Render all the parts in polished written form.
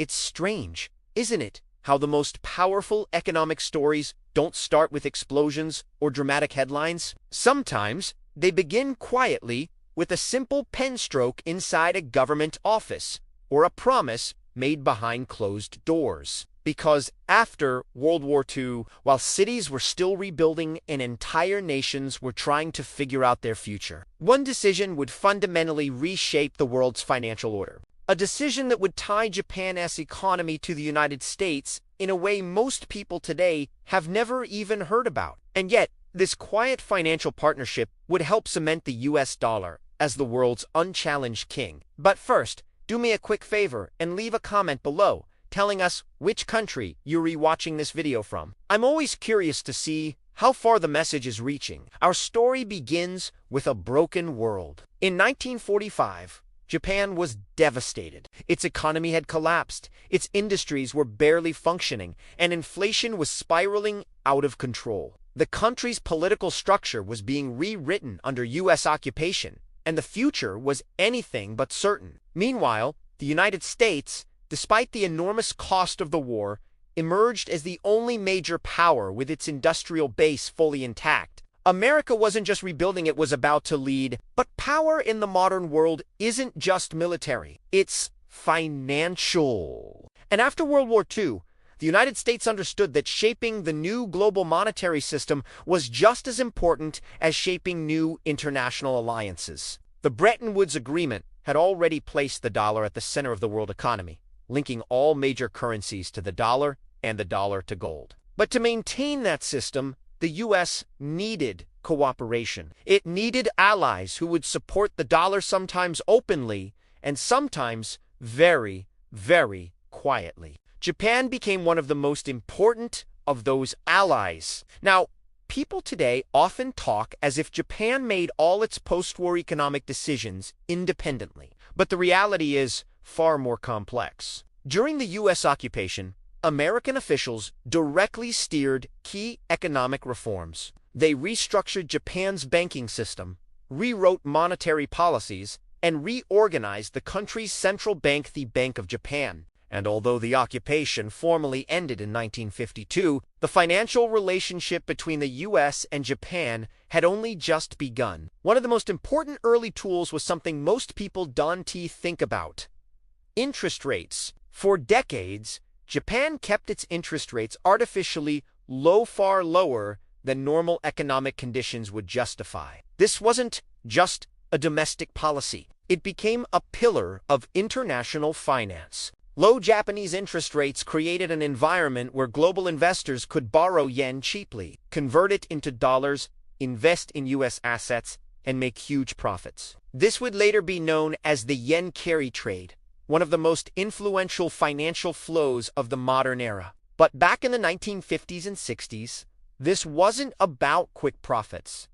It's strange, isn't it, how the most powerful economic stories don't start with explosions or dramatic headlines? Sometimes they begin quietly with a simple pen stroke inside a government office or a promise made behind closed doors. Because after World War II, while cities were still rebuilding and entire nations were trying to figure out their future, one decision would fundamentally reshape the world's financial order. A decision that would tie Japan's economy to the United States in a way most people today have never even heard about. And yet, this quiet financial partnership would help cement the US dollar as the world's unchallenged king. But first, do me a quick favor and leave a comment below telling us which country you're rewatching this video from. I'm always curious to see how far the message is reaching. Our story begins with a broken world. In 1945, Japan was devastated. Its economy had collapsed, its industries were barely functioning, and inflation was spiraling out of control. The country's political structure was being rewritten under US occupation, and the future was anything but certain. Meanwhile, the United States, despite the enormous cost of the war, emerged as the only major power with its industrial base fully intact. America wasn't just rebuilding, it was about to lead. But power in the modern world isn't just military, it's financial. And after World War II, the United States understood that shaping the new global monetary system was just as important as shaping new international alliances. The Bretton Woods Agreement had already placed the dollar at the center of the world economy, linking all major currencies to the dollar and the dollar to gold. But to maintain that system, the U.S. needed cooperation. It needed allies who would support the dollar sometimes openly and sometimes very, very quietly. Japan became one of the most important of those allies. Now, people today often talk as if Japan made all its post-war economic decisions independently, but the reality is far more complex. During the U.S. occupation, American officials directly steered key economic reforms. They restructured Japan's banking system, rewrote monetary policies, and reorganized the country's central bank, the Bank of Japan. And although the occupation formally ended in 1952, the financial relationship between the U.S. and Japan had only just begun. One of the most important early tools was something most people don't think about: interest rates. For decades, Japan kept its interest rates artificially low, far lower than normal economic conditions would justify. This wasn't just a domestic policy. It became a pillar of international finance. Low Japanese interest rates created an environment where global investors could borrow yen cheaply, convert it into dollars, invest in U.S. assets, and make huge profits. This would later be known as the yen carry trade, one of the most influential financial flows of the modern era. But back in the 1950s and 60s, this wasn't about quick profits.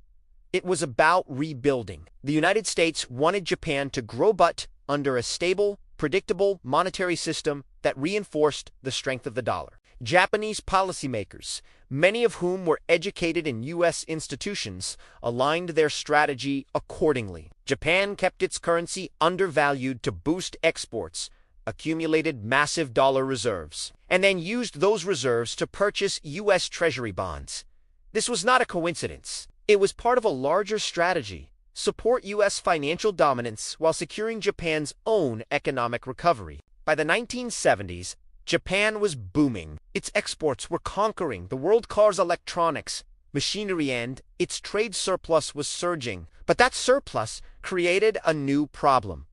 It was about rebuilding. The United States wanted Japan to grow, but under a stable, predictable monetary system that reinforced the strength of the dollar. Japanese policymakers, many of whom were educated in U.S. institutions, aligned their strategy accordingly. Japan kept its currency undervalued to boost exports, accumulated massive dollar reserves, and then used those reserves to purchase U.S. Treasury bonds. This was not a coincidence. It was part of a larger strategy: support U.S. financial dominance while securing Japan's own economic recovery. By the 1970s, Japan was booming. Its exports were conquering the world, cars, electronics, machinery, and its trade surplus was surging. But that surplus created a new problem.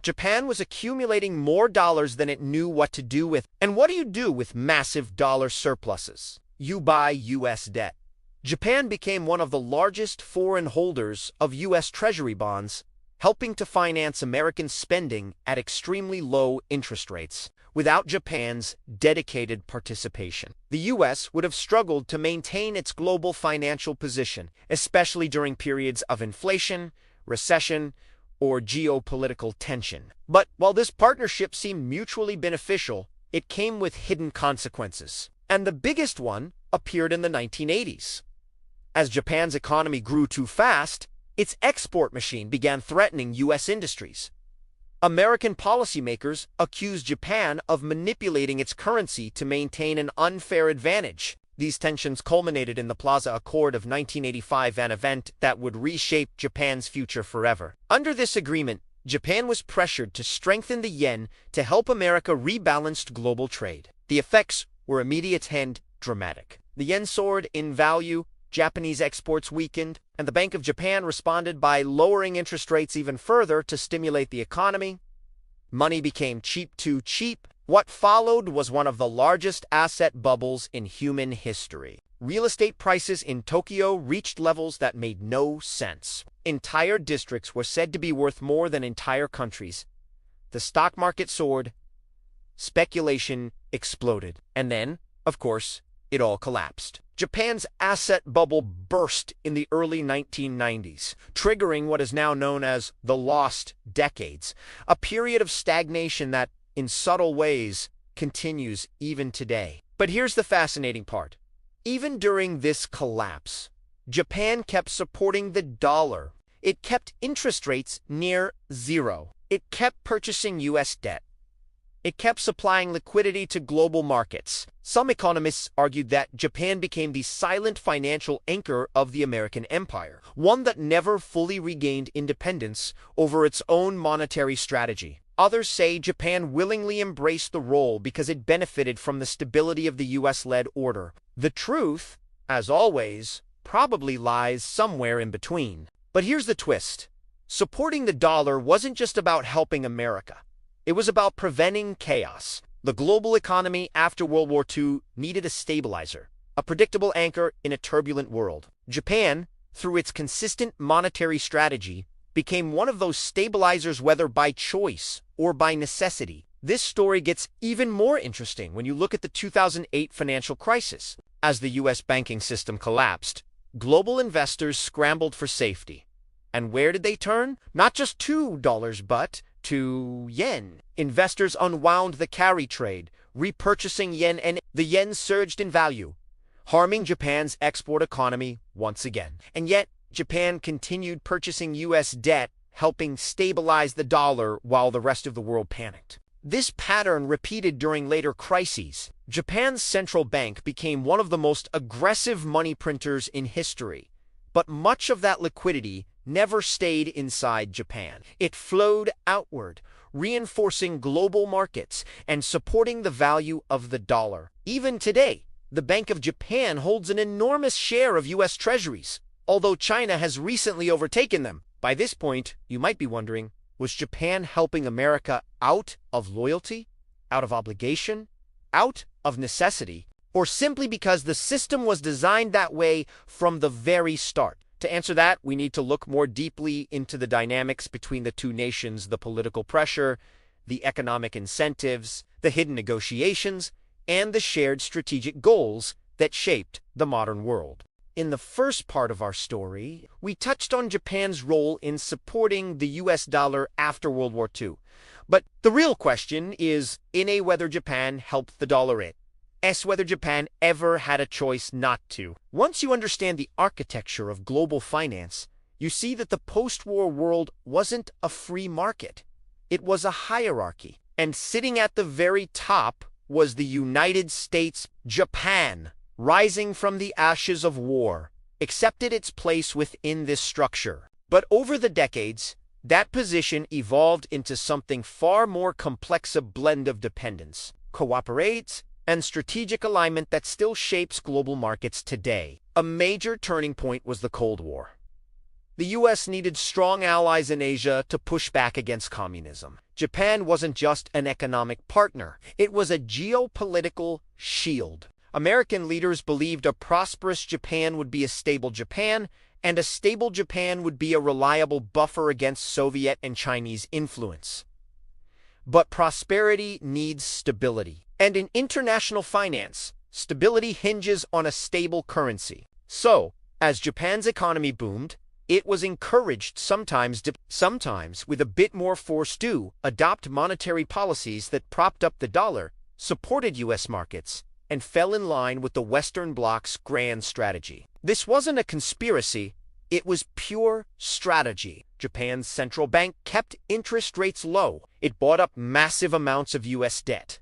Japan was accumulating more dollars than it knew what to do with. And what do you do with massive dollar surpluses? You buy U.S. debt. Japan became one of the largest foreign holders of U.S. Treasury bonds, helping to finance American spending at extremely low interest rates. Without Japan's dedicated participation, the U.S. would have struggled to maintain its global financial position, especially during periods of inflation, recession, or geopolitical tension. But while this partnership seemed mutually beneficial, it came with hidden consequences. And the biggest one appeared in the 1980s. As Japan's economy grew too fast, its export machine began threatening U.S. industries. American policymakers accused Japan of manipulating its currency to maintain an unfair advantage. These tensions culminated in the Plaza Accord of 1985, an event that would reshape Japan's future forever. Under this agreement, Japan was pressured to strengthen the yen to help America rebalance global trade. The effects were immediate and dramatic. The yen soared in value, Japanese exports weakened, and the Bank of Japan responded by lowering interest rates even further to stimulate the economy. Money became cheap too cheap. What followed was one of the largest asset bubbles in human history. Real estate prices in Tokyo reached levels that made no sense. Entire districts were said to be worth more than entire countries. The stock market soared, speculation exploded, and then, of course, it all collapsed. Japan's asset bubble burst in the early 1990s, triggering what is now known as the Lost Decades, a period of stagnation that, in subtle ways, continues even today. But here's the fascinating part. Even during this collapse, Japan kept supporting the dollar. It kept interest rates near zero. It kept purchasing U.S. debt. It kept supplying liquidity to global markets. Some economists argued that Japan became the silent financial anchor of the American empire, one that never fully regained independence over its own monetary strategy. Others say Japan willingly embraced the role because it benefited from the stability of the U.S.-led order. The truth, as always, probably lies somewhere in between. But here's the twist. Supporting the dollar wasn't just about helping America. It was about preventing chaos. The global economy after World War II needed a stabilizer, a predictable anchor in a turbulent world. Japan, through its consistent monetary strategy, became one of those stabilizers, whether by choice or by necessity. This story gets even more interesting when you look at the 2008 financial crisis. As the U.S. banking system collapsed, global investors scrambled for safety. And where did they turn? Not just to dollars, but to yen. Investors unwound the carry trade, repurchasing yen, and the yen surged in value, harming Japan's export economy once again. And yet, Japan continued purchasing U.S. debt, helping stabilize the dollar while the rest of the world panicked. This pattern repeated during later crises. Japan's central bank became one of the most aggressive money printers in history, but much of that liquidity never stayed inside Japan. It flowed outward, reinforcing global markets and supporting the value of the dollar. Even today, the Bank of Japan holds an enormous share of U.S. treasuries, although China has recently overtaken them. By this point, you might be wondering, was Japan helping America out of loyalty, out of obligation, out of necessity, or simply because the system was designed that way from the very start? To answer that, we need to look more deeply into the dynamics between the two nations, the political pressure, the economic incentives, the hidden negotiations, and the shared strategic goals that shaped the modern world. In the first part of our story, we touched on Japan's role in supporting the U.S. dollar after World War II. But the real question is, whether Japan helped the dollar whether Japan ever had a choice not to. Once you understand the architecture of global finance, you see that the post-war world wasn't a free market. It was a hierarchy. And sitting at the very top was the United States. Japan, rising from the ashes of war, accepted its place within this structure. But over the decades, that position evolved into something far more complex, a blend of dependence, cooperate, and strategic alignment that still shapes global markets today. A major turning point was the Cold War. The U.S. needed strong allies in Asia to push back against communism. Japan wasn't just an economic partner, it was a geopolitical shield. American leaders believed a prosperous Japan would be a stable Japan, and a stable Japan would be a reliable buffer against Soviet and Chinese influence. But prosperity needs stability. And in international finance, stability hinges on a stable currency. So, as Japan's economy boomed, it was encouraged, sometimes with a bit more force, to adopt monetary policies that propped up the dollar, supported U.S. markets, and fell in line with the Western Bloc's grand strategy. This wasn't a conspiracy, It was pure strategy. Japan's central bank kept interest rates low. It bought up massive amounts of U.S. debt.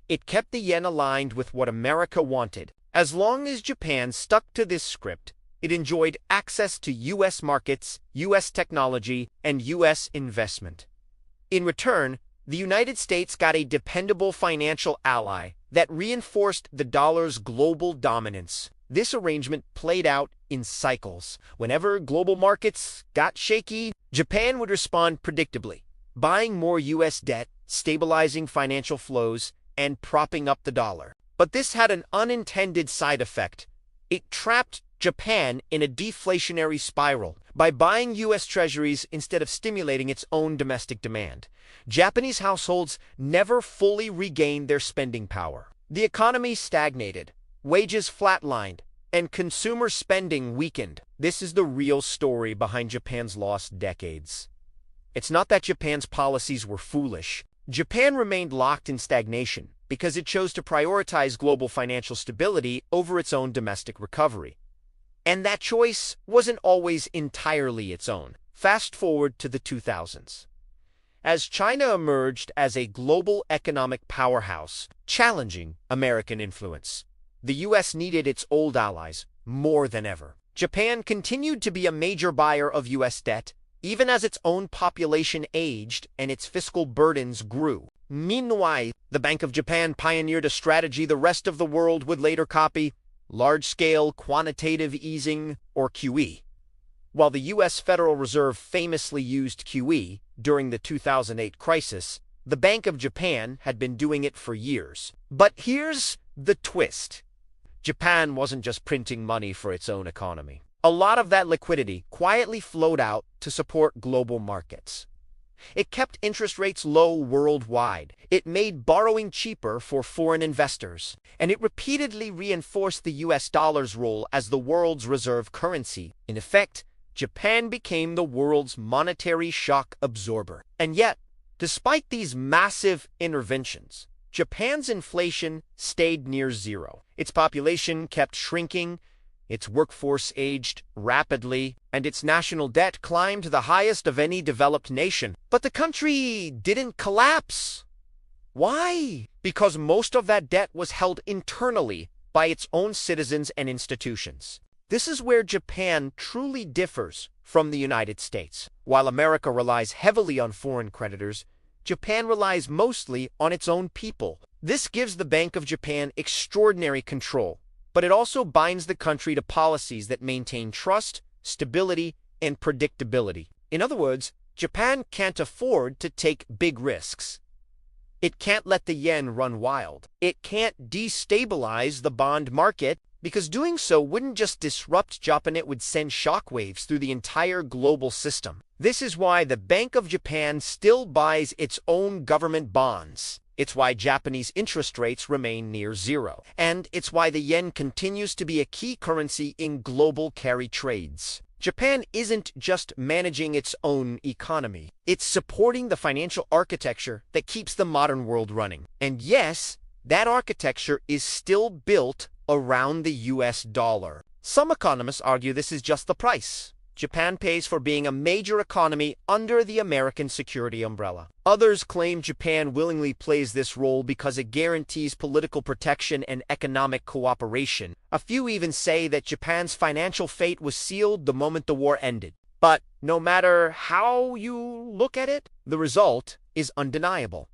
It kept the yen aligned with what America wanted. As long as Japan stuck to this script, it enjoyed access to U.S. markets, U.S. technology, and U.S. investment. In return, the United States got a dependable financial ally that reinforced the dollar's global dominance. This arrangement played out in cycles. Whenever global markets got shaky, Japan would respond predictably, buying more U.S. debt, stabilizing financial flows, and propping up the dollar. But this had an unintended side effect. It trapped Japan in a deflationary spiral. By buying U.S. treasuries instead of stimulating its own domestic demand, Japanese households never fully regained their spending power. The economy stagnated, wages flatlined, and consumer spending weakened. This is the real story behind Japan's lost decades. It's not that Japan's policies were foolish. Japan remained locked in stagnation because it chose to prioritize global financial stability over its own domestic recovery. And that choice wasn't always entirely its own. Fast forward to the 2000s. As China emerged as a global economic powerhouse, challenging American influence, the U.S. needed its old allies more than ever. Japan continued to be a major buyer of U.S. debt, even as its own population aged and its fiscal burdens grew. Meanwhile, the Bank of Japan pioneered a strategy the rest of the world would later copy: large-scale quantitative easing, or QE. While the U.S. Federal Reserve famously used QE during the 2008 crisis, the Bank of Japan had been doing it for years. But here's the twist. Japan wasn't just printing money for its own economy. A lot of that liquidity quietly flowed out to support global markets. It kept interest rates low worldwide. It made borrowing cheaper for foreign investors. And it repeatedly reinforced the U.S. dollar's role as the world's reserve currency. In effect, Japan became the world's monetary shock absorber. And yet, despite these massive interventions, Japan's inflation stayed near zero. Its population kept shrinking, its workforce aged rapidly, and its national debt climbed to the highest of any developed nation. But the country didn't collapse. Why? Because most of that debt was held internally by its own citizens and institutions. This is where Japan truly differs from the United States. While America relies heavily on foreign creditors, Japan relies mostly on its own people. This gives the Bank of Japan extraordinary control, but it also binds the country to policies that maintain trust, stability, and predictability. In other words, Japan can't afford to take big risks. It can't let the yen run wild. It can't destabilize the bond market, because doing so wouldn't just disrupt Japan, it would send shockwaves through the entire global system. This is why the Bank of Japan still buys its own government bonds. It's why Japanese interest rates remain near zero. And it's why the yen continues to be a key currency in global carry trades. Japan isn't just managing its own economy. It's supporting the financial architecture that keeps the modern world running. And yes, that architecture is still built around the US dollar. Some economists argue this is just the price Japan pays for being a major economy under the American security umbrella. Others claim Japan willingly plays this role because it guarantees political protection and economic cooperation. A few even say that Japan's financial fate was sealed the moment the war ended. But no matter how you look at it, the result is undeniable.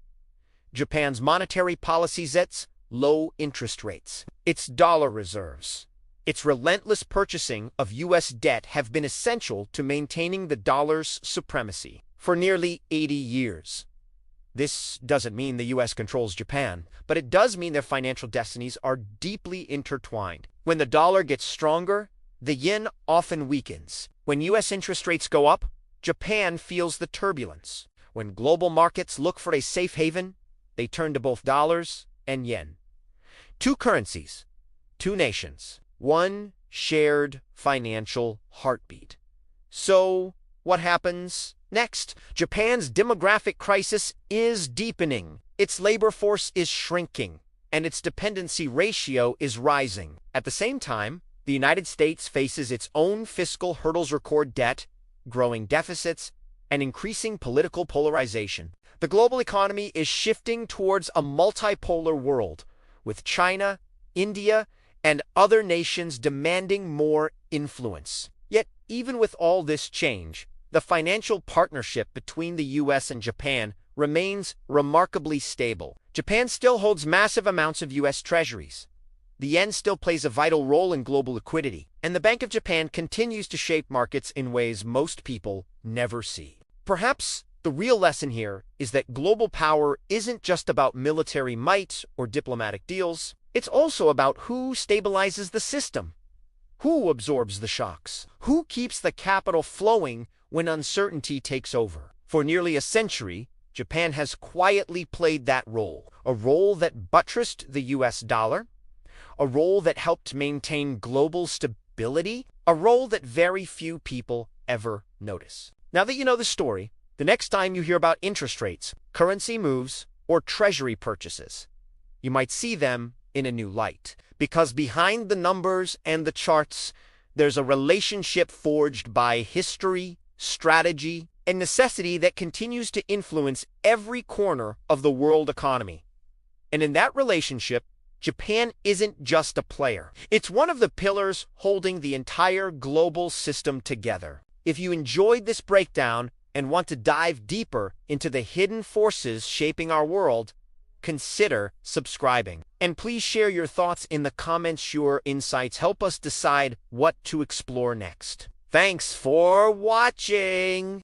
Japan's monetary policy sets low interest rates. Its dollar reserves, its relentless purchasing of U.S. debt have been essential to maintaining the dollar's supremacy for nearly 80 years. This doesn't mean the U.S. controls Japan, but it does mean their financial destinies are deeply intertwined. When the dollar gets stronger, the yen often weakens. When U.S. interest rates go up, Japan feels the turbulence. When global markets look for a safe haven, they turn to both dollars and yen. Two currencies, two nations, one shared financial heartbeat. So, what happens next? Japan's demographic crisis is deepening. Its labor force is shrinking, and its dependency ratio is rising. At the same time, The United States faces its own fiscal hurdles: record debt, growing deficits, and increasing political polarization. The global economy is shifting towards a multipolar world, with China, India, and other nations demanding more influence. Yet, even with all this change, the financial partnership between the US and Japan remains remarkably stable. Japan still holds massive amounts of US treasuries. The yen still plays a vital role in global liquidity, and the Bank of Japan continues to shape markets in ways most people never see. Perhaps the real lesson here is that global power isn't just about military might or diplomatic deals. It's also about who stabilizes the system, who absorbs the shocks, who keeps the capital flowing when uncertainty takes over. For nearly a century, Japan has quietly played that role, a role that buttressed the US dollar, a role that helped maintain global stability, a role that very few people ever notice. Now that you know the story, the next time you hear about interest rates, currency moves, or treasury purchases, you might see them in a new light. Because behind the numbers and the charts, there's a relationship forged by history, strategy, and necessity that continues to influence every corner of the world economy. And in that relationship, Japan isn't just a player. It's one of the pillars holding the entire global system together. If you enjoyed this breakdown and want to dive deeper into the hidden forces shaping our world, consider subscribing. And please share your thoughts in the comments. Your insights help us decide what to explore next. Thanks for watching!